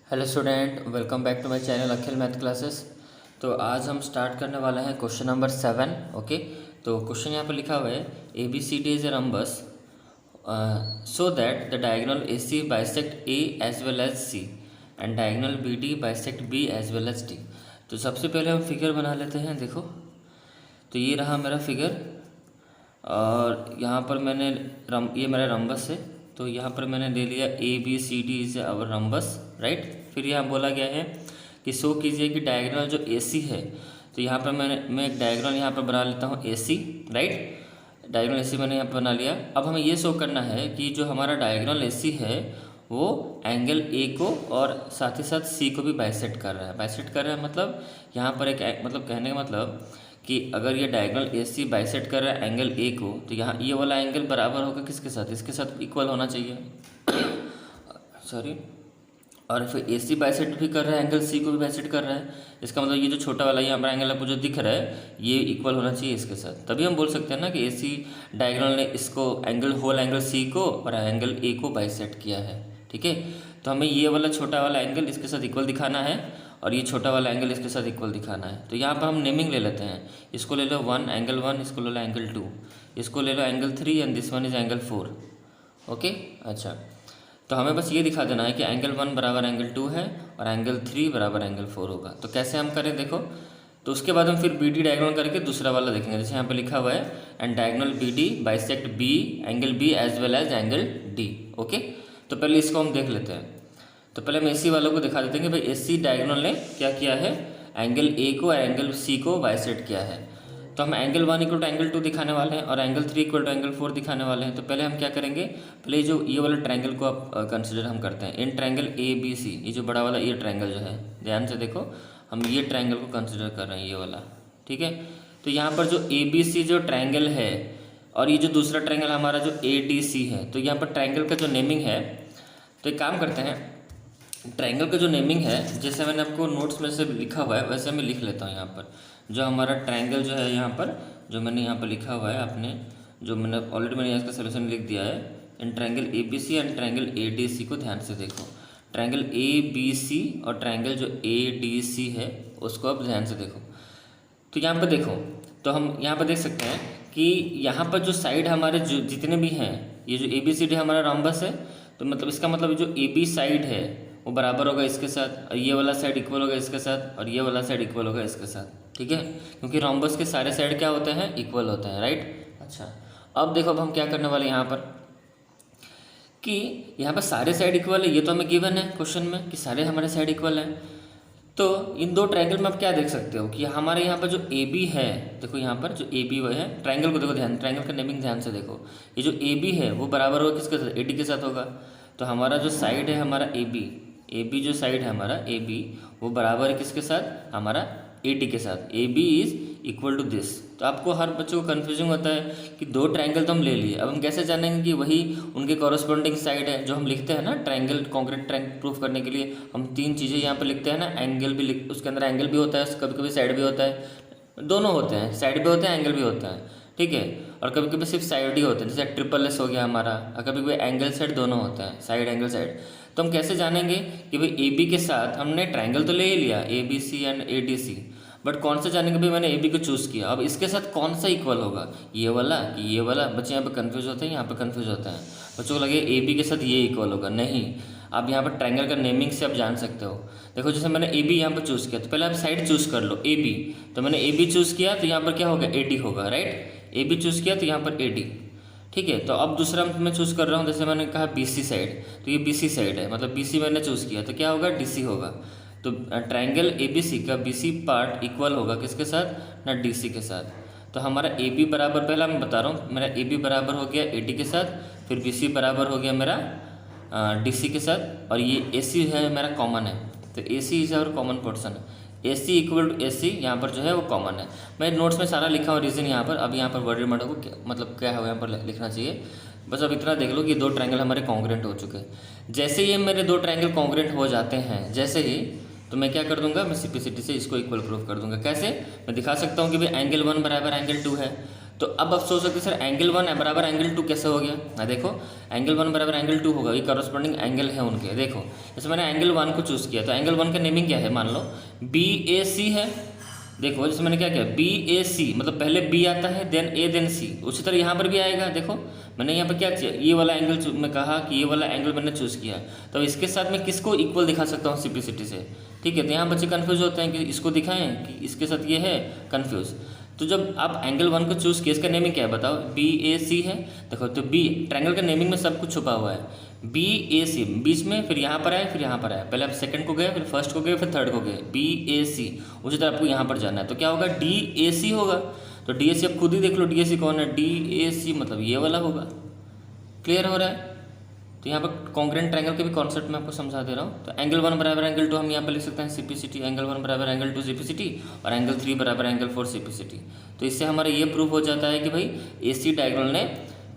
Hello student, welcome back to my channel Akhil math classes. तो आज हम स्टार्ट करने वाले हैं क्वेश्चन नंबर 7। ओके, तो क्वेश्चन यहाँ पर लिखा हुआ है A B C D is a rhombus so that the diagonal A C bisect A as well as C and diagonal B D bisect B as well as D. तो सबसे पहले हम फिगर बना लेते हैं। देखो, तो ये रहा मेरा फिगर और यहाँ पर मैंने ये मेरा रम्बस है, तो यहाँ पर मैंने ले लिया A B C D is our rhombus, right. फिर यहाँ बोला गया है कि शो कीजिए कि डायगोनल जो ए सी है, तो यहाँ पर मैं एक डायगोनल यहाँ पर बना लेता हूँ ए सी, राइट। डायगोनल ए सी मैंने यहाँ पर बना लिया। अब हमें ये शो करना है कि जो हमारा डायगोनल ए सी है वो एंगल ए को और साथ ही साथ सी को भी बाइसेक्ट कर रहा है। बाइसेक्ट कर रहा है मतलब यहाँ पर एक मतलब कहने का मतलब कि अगर ये डायगोनल ए सी बाइसेक्ट कर रहा है एंगल ए को, तो यहाँ ये वाला एंगल बराबर होगा किसके साथ, इसके साथ इक्वल होना चाहिए सॉरी। और फिर ए सी बाइसेक्ट भी कर रहा है एंगल सी को भी बाइसेक्ट कर रहा है, इसका मतलब ये जो छोटा वाला यहाँ पर एंगल आपको जो दिख रहा है ये इक्वल होना चाहिए इसके साथ। तभी हम बोल सकते हैं ना कि ए सी डायगोनल ने इसको होल एंगल सी को और एंगल ए को बाइसेक्ट किया है, ठीक है। तो हमें ये वाला छोटा वाला एंगल इसके साथ इक्वल दिखाना है और ये छोटा वाला एंगल इसके साथ इक्वल दिखाना है। तो यहाँ पर हम नेमिंग ले लेते हैं। इसको ले लो 1 एंगल 1, इसको ले लो एंगल 2, इसको ले लो angle 3 and this one is angle 4। Okay, अच्छा, तो हमें बस ये दिखा देना है कि एंगल 1 बराबर एंगल 2 है और एंगल 3 बराबर एंगल 4 होगा। तो कैसे हम करें देखो, तो उसके बाद हम फिर बी डी डायगोनल करके दूसरा वाला देखेंगे। जैसे यहाँ पे लिखा हुआ है and diagonal B D bisect B angle B as well as angle D. Okay, तो पहले इसको हम देख लेते हैं। तो पहले हम ए सी वालों को दिखा देते हैं कि भाई ए सी डायगोनल ने क्या किया है, एंगल ए को और एंगल सी को बाइसेक्ट किया है। तो हम एंगल 1 इक्वल टू एंगल 2 दिखाने वाले हैं और एंगल 3 इक्वल टू एंगल 4 दिखाने वाले हैं। तो पहले हम क्या करेंगे, पहले जो ये वाला ट्रायंगल को आप कंसिडर हम करते हैं। इन ट्रायंगल ए बी सी, ये जो बड़ा वाला ये ट्रायंगल जो है, ध्यान से देखो, हम ये ट्रायंगल को कंसिडर कर रहे हैं, ये वाला, ठीक है। तो यहाँ पर जो ए बी सी जो ट्रायंगल है और ये जो दूसरा ट्रायंगल हमारा जो ए डी सी है, तो यहाँ पर ट्रायंगल का जो नेमिंग है, तो एक काम करते हैं, ट्रायंगल का जो नेमिंग है जैसे मैंने आपको नोट्स में से लिखा हुआ है वैसे मैं लिख लेता हूँ। यहाँ पर जो हमारा ट्रायंगल जो है, यहाँ पर जो मैंने यहाँ पर लिखा हुआ है, आपने जो मैंने ऑलरेडी मैंने इसका सोल्यूशन लिख दिया है। In triangle A B C and triangle A D C को ध्यान से देखो। ट्रायंगल ए बी सी और ट्रायंगल जो ए डी सी है उसको आप ध्यान से देखो। तो यहाँ पर देखो, तो हम यहाँ पर देख सकते हैं कि यहाँ पर जो साइड हमारे जो जितने भी हैं, ये जो ए बी सी डी हमारा रॉम्बस है, तो मतलब इसका मतलब जो ए बी साइड है वो बराबर होगा इसके साथ और ये वाला साइड इक्वल होगा इसके साथ और ये वाला साइड इक्वल होगा इसके साथ, ठीक है। क्योंकि रोम्बस के सारे साइड क्या होते हैं, इक्वल होते हैं, राइट। अच्छा, अब देखो, अब हम क्या करने वाले हैं यहाँ पर कि यहाँ पर सारे साइड इक्वल है, ये तो हमें गिवन है क्वेश्चन में कि सारे हमारे साइड इक्वल हैं। तो इन दो ट्रायंगल में आप क्या देख सकते हो कि हमारे यहाँ पर जो ए बी है, देखो यहाँ पर जो ए बी वो है, ट्रायंगल को देखो ध्यान, ट्रायंगल का नेमिंग ध्यान से देखो। ये जो ए बी है वो बराबर होगा किसके साथ, ए डी के साथ होगा। तो हमारा जो साइड है हमारा ए बी जो साइड है हमारा ए बी वो बराबर है किसके साथ, हमारा ए डी के साथ। A B is equal to this. तो आपको हर बच्चों को कन्फ्यूजन होता है कि दो ट्रायंगल तो हम ले लिए, अब हम कैसे जानेंगे कि वही उनके कॉरस्पॉन्डिंग साइड है। जो हम लिखते हैं ना ट्रायंगल, कॉन्क्रीट ट्रायंगल प्रूफ करने के लिए हम तीन चीज़ें यहाँ पर लिखते हैं ना, एंगल भी उसके अंदर एंगल भी होता है, कभी कभी साइड भी होता है, दोनों होते हैं, साइड भी होते हैं एंगल भी होता है, ठीक है। और कभी कभी सिर्फ साइड ही होते हैं, जैसे ट्रिपल एस हो गया हमारा, और कभी कभी एंगल साइड दोनों होते हैं, साइड एंगल साइड। तो हम कैसे जानेंगे कि भाई ए बी के साथ हमने ट्रायंगल तो ले ही लिया A B C and A D C, but कौन सा जानेंगे, भाई मैंने ए बी को चूज़ किया, अब इसके साथ कौन सा इक्वल होगा, ये वाला कि ये वाला। बच्चे यहाँ पे कंफ्यूज होते हैं, यहाँ पे कंफ्यूज होते हैं, बच्चों को लगे ए बी के साथ ये इक्वल होगा, नहीं। आप यहाँ पर ट्रायंगल का नेमिंग से आप जान सकते हो। देखो, जैसे मैंने ए बी यहाँ पर चूज़ किया, तो पहले आप साइड चूज़ कर लो ए बी, तो मैंने ए बी चूज़ किया तो यहाँ पर क्या होगा, ए डी होगा, राइट। ए बी चूज़ किया तो यहाँ पर ए डी, ठीक है। तो अब दूसरा मैं चूज़ कर रहा हूँ, जैसे मैंने कहा बी सी साइड, तो ये बी सी साइड है, मतलब बी सी मैंने चूज़ किया तो क्या होगा, डी सी होगा। तो ट्रायंगल ए बी सी का बी सी पार्ट इक्वल होगा किसके साथ, ना डी सी के साथ। तो हमारा ए बी बराबर, पहला मैं बता रहा हूँ, मेरा ए बी बराबर हो गया ए डी के साथ, फिर बी सी बराबर हो गया मेरा डी सी के साथ, और ये ए सी है मेरा कॉमन है, तो ए सी इज आवर कॉमन पोर्सन है। ए सी इक्वल टू ए सी यहाँ पर जो है वो कॉमन है। मैं नोट्स में सारा लिखा हूँ रीज़न यहाँ पर, अब यहाँ पर वर्ड रिमाइंडर को मतलब क्या है यहाँ पर लिखना चाहिए। बस अब इतना देख लो कि दो ट्रायंगल हमारे कॉन्ग्रुएंट हो चुके हैं। जैसे ही मेरे दो ट्रायंगल कॉन्ग्रुएंट हो जाते हैं, जैसे ही तो मैं क्या कर दूंगा, मैं सिंप्लिसिटी से इसको इक्वल प्रूफ कर दूंगा। कैसे, मैं दिखा सकता हूँ कि भाई एंगल 1 बराबर एंगल 2 है। तो अब आप सोच सकते सर एंगल 1 बराबर एंगल 2 कैसे हो गया। हाँ देखो, एंगल 1 बराबर एंगल 2 होगा, ये करस्पॉन्डिंग एंगल है उनके। देखो जैसे मैंने एंगल 1 को चूज़ किया, तो एंगल 1 का नेमिंग क्या है, मान लो BAC है। देखो जैसे मैंने क्या किया, BAC मतलब पहले B आता है देन A देन C, उसी तरह यहाँ पर भी आएगा। देखो मैंने यहाँ पर क्या किया, ये वाला एंगल मैं कहा कि ये वाला एंगल मैंने चूज़ किया, तो इसके साथ मैं किसको इक्वल दिखा सकता हूँ सिंप्लिसिटी से। ठीक है, तो यहाँ बच्चे कन्फ्यूज होते हैं कि इसको दिखाएं कि इसके साथ ये है, कन्फ्यूज़। तो जब आप एंगल 1 को चूज़ किया, इसका नेमिंग क्या है बताओ, BAC है। देखो तो B ट्रायंगल का नेमिंग में सब कुछ छुपा हुआ है, BAC बीच में, फिर यहाँ पर आए, फिर यहाँ पर आए, पहले आप सेकंड को गए, फिर फर्स्ट को गए, फिर थर्ड को गए, BAC। उसी तरह आपको यहाँ पर जाना है, तो क्या होगा, DAC होगा। तो DAC आप खुद ही देख लो, DAC कौन है, DAC मतलब ये वाला होगा। क्लियर हो रहा है। तो यहाँ पर कॉन्ग्रेंट ट्रायंगल के भी कॉन्सेप्ट मैं आपको समझा दे रहा हूँ। तो एंगल 1 बराबर एंगल 2 हम यहाँ पर लिख सकते हैं सिंप्लिसिटी, एंगल 1 बराबर एंगल 2 सिंप्लिसिटी, और एंगल 3 बराबर एंगल 4 सिंप्लिसिटी। तो इससे हमारा ये प्रूफ हो जाता है कि भाई AC डायगोनल ने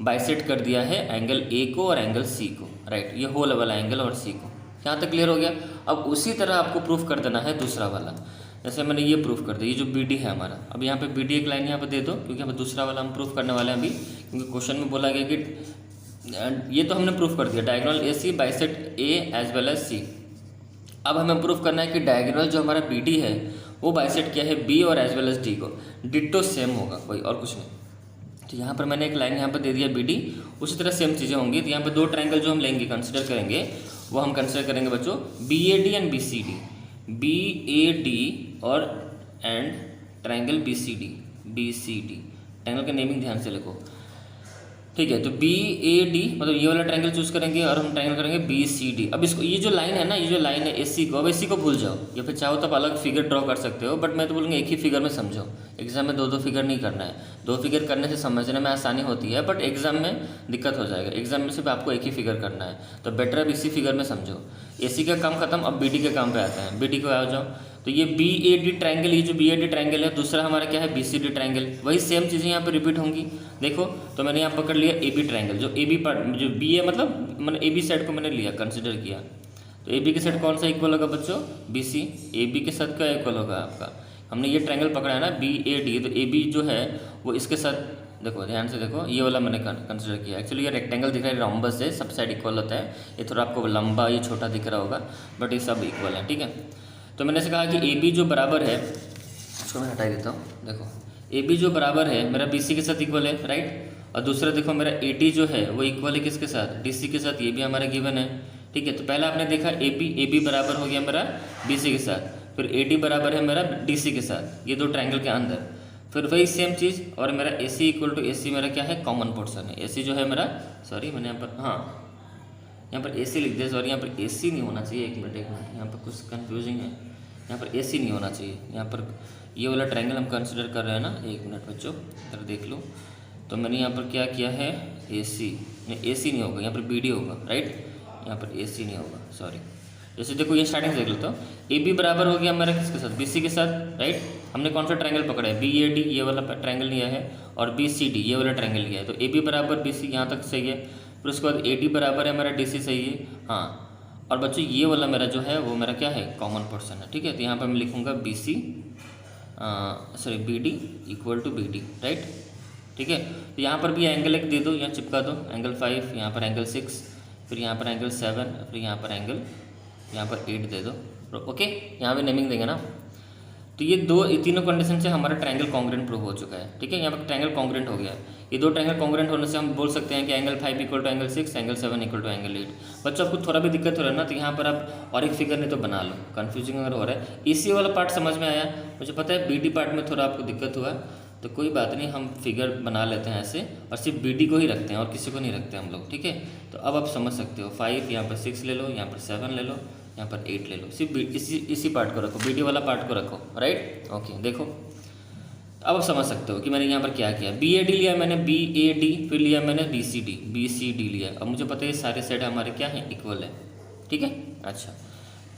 बाइसेक्ट कर दिया है एंगल A को और एंगल C को, राइट, ये होल वाला एंगल और C को। यहाँ तक क्लियर हो गया। अब उसी तरह आपको प्रूफ कर देना है दूसरा वाला। जैसे मैंने ये प्रूफ कर दिया, ये जो BD है हमारा, अब यहाँ पे BD एक लाइन यहाँ पे दे दो, क्योंकि यहाँ पे दूसरा वाला हम प्रूफ करने वाले हैं अभी, क्योंकि क्वेश्चन में बोला गया कि ये तो हमने प्रूफ कर दिया diagonal AC bisect A as well as C। अब हमें प्रूफ करना है कि डायगोनल जो हमारा BD है वो बाइसेक्ट किया है B और एज वेल एज D को, डिट्टो सेम होगा, कोई और कुछ नहीं। तो यहाँ पर मैंने एक लाइन यहाँ पर दे दिया BD, उसी तरह सेम चीज़ें होंगी। तो यहाँ पर दो ट्रायंगल जो हम लेंगे, कंसिडर करेंगे, वो हम कंसिडर करेंगे बच्चों BAD एंड BCD, BAD और एंड ट्रायंगल BCD। ट्रायंगल का नेमिंग ध्यान से लिखो, ठीक है। तो BAD मतलब ये वाला ट्रायंगल चूज करेंगे और हम ट्रायंगल करेंगे BCD। अब इसको, ये जो लाइन है ना, ये जो लाइन है AC को, अब AC को भूल जाओ, या फिर चाहो तो आप अलग फिगर ड्रॉ कर सकते हो, बट मैं तो बोलूँगा एक ही फिगर में समझो। एग्जाम में दो फिगर नहीं करना है, दो फिगर करने से समझने में आसानी होती है, बट एग्जाम में दिक्कत हो जाएगा। एग्जाम में सिर्फ आपको एक ही फिगर करना है, तो बेटर अब इसी फिगर में समझो। AC का काम खत्म, अब BD के काम पे आते हैं। BD को आ जाओ, तो ये BAD ट्रायंगल, ये जो BAD ट्रायंगल है, दूसरा हमारा क्या है BCD ट्रायंगल, वही सेम चीज़ें यहाँ पे रिपीट होंगी। देखो तो मैंने यहाँ पकड़ लिया AB ट्रायंगल, जो AB पार्ट, जो B है मतलब मैंने AB साइड को मैंने लिया, कंसिडर किया। तो AB के साइड कौन सा इक्वल होगा बच्चों, BC। AB के साथ क्या इक्वल होगा आपका, हमने ये ट्रायंगल पकड़ा है ना BAD, तो AB जो है वो इसके साथ, देखो ध्यान से देखो, ये वाला मैंने कंसिडर किया। एक्चुअली ये रेक्टेंगल दिख रहा है, रोम्बस है, सब साइड इक्वल होता है। ये थोड़ा आपको लंबा, ये छोटा दिख रहा होगा, बट ये सब इक्वल है, ठीक है। तो मैंने से कहा कि AB जो बराबर है, इसको मैं हटा देता हूँ। देखो AB जो बराबर है मेरा BC के साथ इक्वल है, राइट। और दूसरा देखो मेरा AD जो है वो इक्वल है किसके साथ, DC के साथ, ये भी हमारा गिवन है, ठीक है। तो पहला आपने देखा AB बराबर हो गया मेरा BC के साथ, फिर AD बराबर है मेरा DC के साथ, ये दो ट्रायंगल के अंदर। फिर वही सेम चीज़, और मेरा AC इक्वल टू AC मेरा क्या है, कॉमन पोर्शन है। AC जो है मेरा, सॉरी मैंने यहाँ पर, हाँ यहाँ पर AC लिख दिया, सॉरी यहाँ पर AC नहीं होना चाहिए, एक मिनट यहाँ पर कुछ कन्फ्यूजिंग है, यहाँ पर AC नहीं होना चाहिए। यहाँ पर ये वाला ट्रायंगल हम कंसिडर कर रहे हैं ना, एक मिनट बच्चों इधर देख लो। तो मैंने यहाँ पर क्या किया है, AC नहीं होगा, यहाँ पर BD होगा, राइट। यहाँ पर AC नहीं होगा, सॉरी। जैसे देखो ये स्टार्टिंग से देख लेता हूँ, AB बराबर हो गया मेरा किसके साथ, BC के साथ, राइट। हमने कौन सा ट्रायंगल पकड़ा है, BAD ये वाला ट्रायंगल लिया है, और BCD ये वाला ट्रायंगल लिया है। तो AB बराबर BC यहाँ तक सही है। फिर उसके बाद AD बराबर है मेरा DC, सही है, हाँ। और बच्चों ये वाला मेरा जो है वो मेरा क्या है, कॉमन पोर्शन है, ठीक है। तो यहाँ पर मैं लिखूँगा BD equal to BD, right, ठीक है। तो यहाँ पर भी एंगल एक दे दो, यहाँ चिपका दो, एंगल 5, यहाँ पर एंगल 6, फिर यहाँ पर एंगल 7, फिर यहाँ पर एंगल, यहाँ पर 8 दे दो, ओके। यहाँ भी नेमिंग देंगे ना। तो ये तीनों कंडीशन से हमारा ट्रायंगल कॉन्ग्रेंट प्रूव हो चुका है, ठीक है। यहाँ पर ट्रायंगल कॉन्ग्रेंट हो गया। ये दो ट्रायंगल कॉन्ग्रेंट होने से हम बोल सकते हैं कि angle 5 equal to angle 6, angle 7 equal to angle 8। बच्चों आपको थोड़ा भी दिक्कत हो रहा है ना, तो यहाँ पर आप और एक फिगर नहीं तो बना लो, कन्फ्यूजिंग अगर हो रहा है। इसी वाला पार्ट समझ में आया, मुझे पता है BD पार्ट में थोड़ा आपको दिक्कत हुआ, तो कोई बात नहीं, हम फिगर बना लेते हैं ऐसे, और सिर्फ BD को ही रखते हैं और किसी को नहीं रखते हम लोग, ठीक है। तो अब आप समझ सकते हो, 5 यहाँ पर 6 ले लो, यहाँ पर 7 ले लो, यहाँ पर 8 ले लो, सिर्फ इसी पार्ट को रखो, BD वाला पार्ट को रखो, राइट, ओके। देखो अब आप समझ सकते हो कि मैंने यहाँ पर क्या किया, BAD लिया मैंने, BAD, फिर लिया मैंने BCD लिया। अब मुझे पता है ये सारे साइड हमारे क्या हैं, इक्वल है, ठीक है। अच्छा,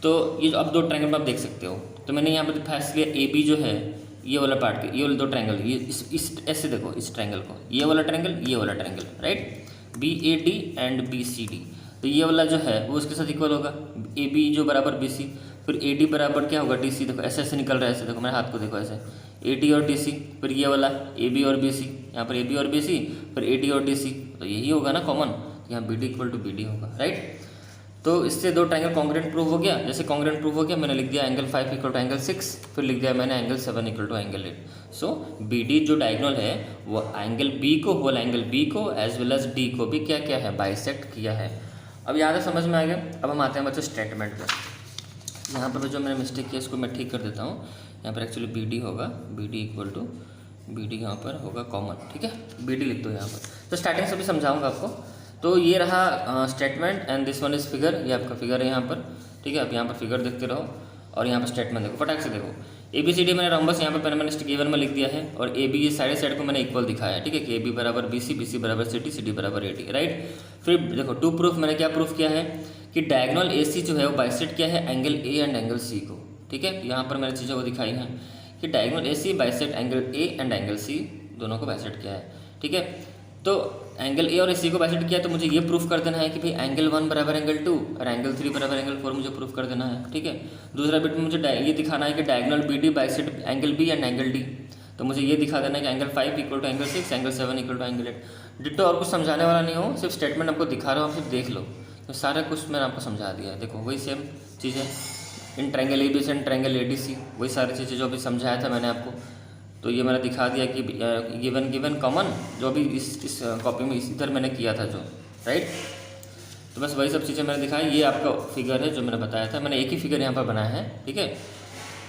तो ये जो अब दो ट्रायंगल में आप देख सकते हो, तो मैंने यहाँ पर फैस लिया AB जो है, ये वाला पार्ट के, ये वाले दो ट्रायंगल, ये इस ऐसे देखो, इस ट्रायंगल को, ये वाला triangle, right, BAD and BCD। तो ये वाला जो है वो उसके साथ इक्वल होगा, AB जो बराबर BC। फिर ए डी बराबर क्या होगा डी सी, देखो ऐसे ऐसे निकल रहा है, ऐसे देखो मेरे हाथ को देखो ऐसे, ए डी और डी सी, फिर ये वाला ए बी और बी सी, यहाँ पर ए बी और बी सी, फिर ए डी और डी सी, तो यही होगा ना कॉमन, यहाँ B D equal to B D होगा, राइट। तो इससे दो ट्रायंगल कॉन्ग्रुएंट प्रूव हो गया। जैसे कॉन्ग्रुएंट प्रूव हो गया, मैंने लिख दिया एंगल 5 इक्वल टू एंगल 6, फिर लिख दिया मैंने angle 7 equal to angle 8। So B D जो डायगोनल है वो एंगल बी को, होल एंगल बी को एज वेल एज डी को भी क्या क्या है, बाइसेक्ट किया है। अब यहाँ से समझ में आ गया। अब हम आते हैं बच्चों स्टेटमेंट पर। यहाँ पर जो मैंने मिस्टेक किया इसको मैं ठीक कर देता हूँ। यहाँ पर एक्चुअली बी डी होगा, B D equal to B D, यहाँ पर होगा कॉमन, ठीक है, बी डी लिख दो यहाँ पर। तो स्टार्टिंग से भी समझाऊंगा आपको। तो ये रहा statement and this one is figure, ये आपका फिगर है यहाँ पर, ठीक है। आप यहाँ पर फिगर देखते रहो और यहाँ पर स्टेटमेंट देखो, फटाक से देखो। ए बी सी डी मैंने रंबस यहाँ पर मैंने गिवन में लिख दिया है, और ए बी ये साइड को मैंने इक्वल दिखाया है, ठीक है, कि ए बी बराबर बी सी बराबर सी डी बराबर ए डी, राइट। फिर देखो टू प्रूफ मैंने क्या प्रूफ किया है कि डायगोनल ए सी जो है वो बाइसेक्ट किया है angle A and angle C को, ठीक है। यहाँ पर मैंने चीज़ें वो दिखाई हैं कि diagonal A C bisect angle A and angle C दोनों को बाइसेक्ट किया है, ठीक है। तो एंगल ए और ए सी को बाइसेक्ट किया, तो मुझे ये प्रूफ कर देना है कि भाई एंगल 1 बराबर एंगल 2 और एंगल 3 बराबर एंगल 4 मुझे प्रूफ कर देना है, ठीक है। दूसरा बिट में मुझे ये दिखाना है कि diagonal B D bisect angle B and angle D, तो मुझे ये दिखा देना है कि angle 5 equal to angle 6, angle 7 equal to angle 8। Ditto और कुछ समझाने वाला नहीं हो, सिर्फ स्टेटमेंट आपको दिखा रहा हूँ, आप सिर्फ देख लो। तो सारा कुछ मैंने आपको समझा दिया है, देखो वही सेम चीज़ है in triangle A B C and triangle A D C, वही सारी चीज़ें जो अभी समझाया था मैंने आपको। तो ये मैंने दिखा दिया कि गिवन कॉमन जो अभी इस कॉपी में इधर मैंने किया था जो, राइट। तो बस वही सब चीज़ें मैंने दिखाई। ये आपका फिगर है जो मैंने बताया था, मैंने एक ही फिगर यहाँ पर बनाया है, ठीक है।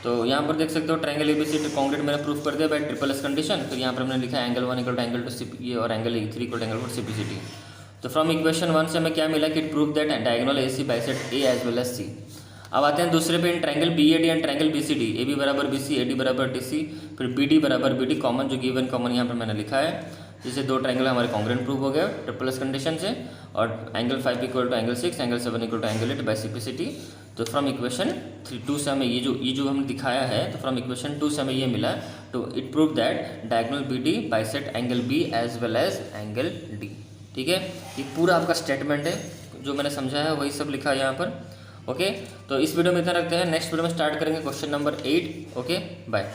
तो यहाँ पर देख सकते हो triangle A B C concrete मैंने प्रूफ कर दिया बाय ट्रिपल एस कंडीशन। फिर यहाँ पर मैंने लिखा एंगल 1 इक्वल टू एंगल 2 ये और angle 3 equal to angle 4 C P C D. तो फ्रॉम इक्वेशन 1 से हमें क्या मिला कि proof that diagonal A C bisect A as well as C. अब आते हैं दूसरे पे, in triangle B A D and triangle B C D, A B बराबर बी सी, ए डी बराबर डी सी, फिर बी डी बराबर B D common, जो गिवन कॉमन यहाँ पर मैंने लिखा है, जिससे दो ट्रायंगल हमारे कॉन्ग्रुएंट प्रूव हो गया ट्रिपल एस कंडीशन से। और angle 5 equal to angle 6, angle 7 equal to angle 8 by C P C T. तो फ्रॉम इक्वेशन 2 से हमें ये जो हमने दिखाया है, तो फ्रॉम इक्वेशन 2 से हमें ये मिला, तो it prove that diagonal B D bisect angle B as well as angle D, ठीक है। ये पूरा आपका स्टेटमेंट है, जो मैंने समझाया वही सब लिखा है यहाँ पर, ओके। तो इस वीडियो में इतना रखते हैं, नेक्स्ट वीडियो में स्टार्ट करेंगे क्वेश्चन नंबर 8, ओके, बाय।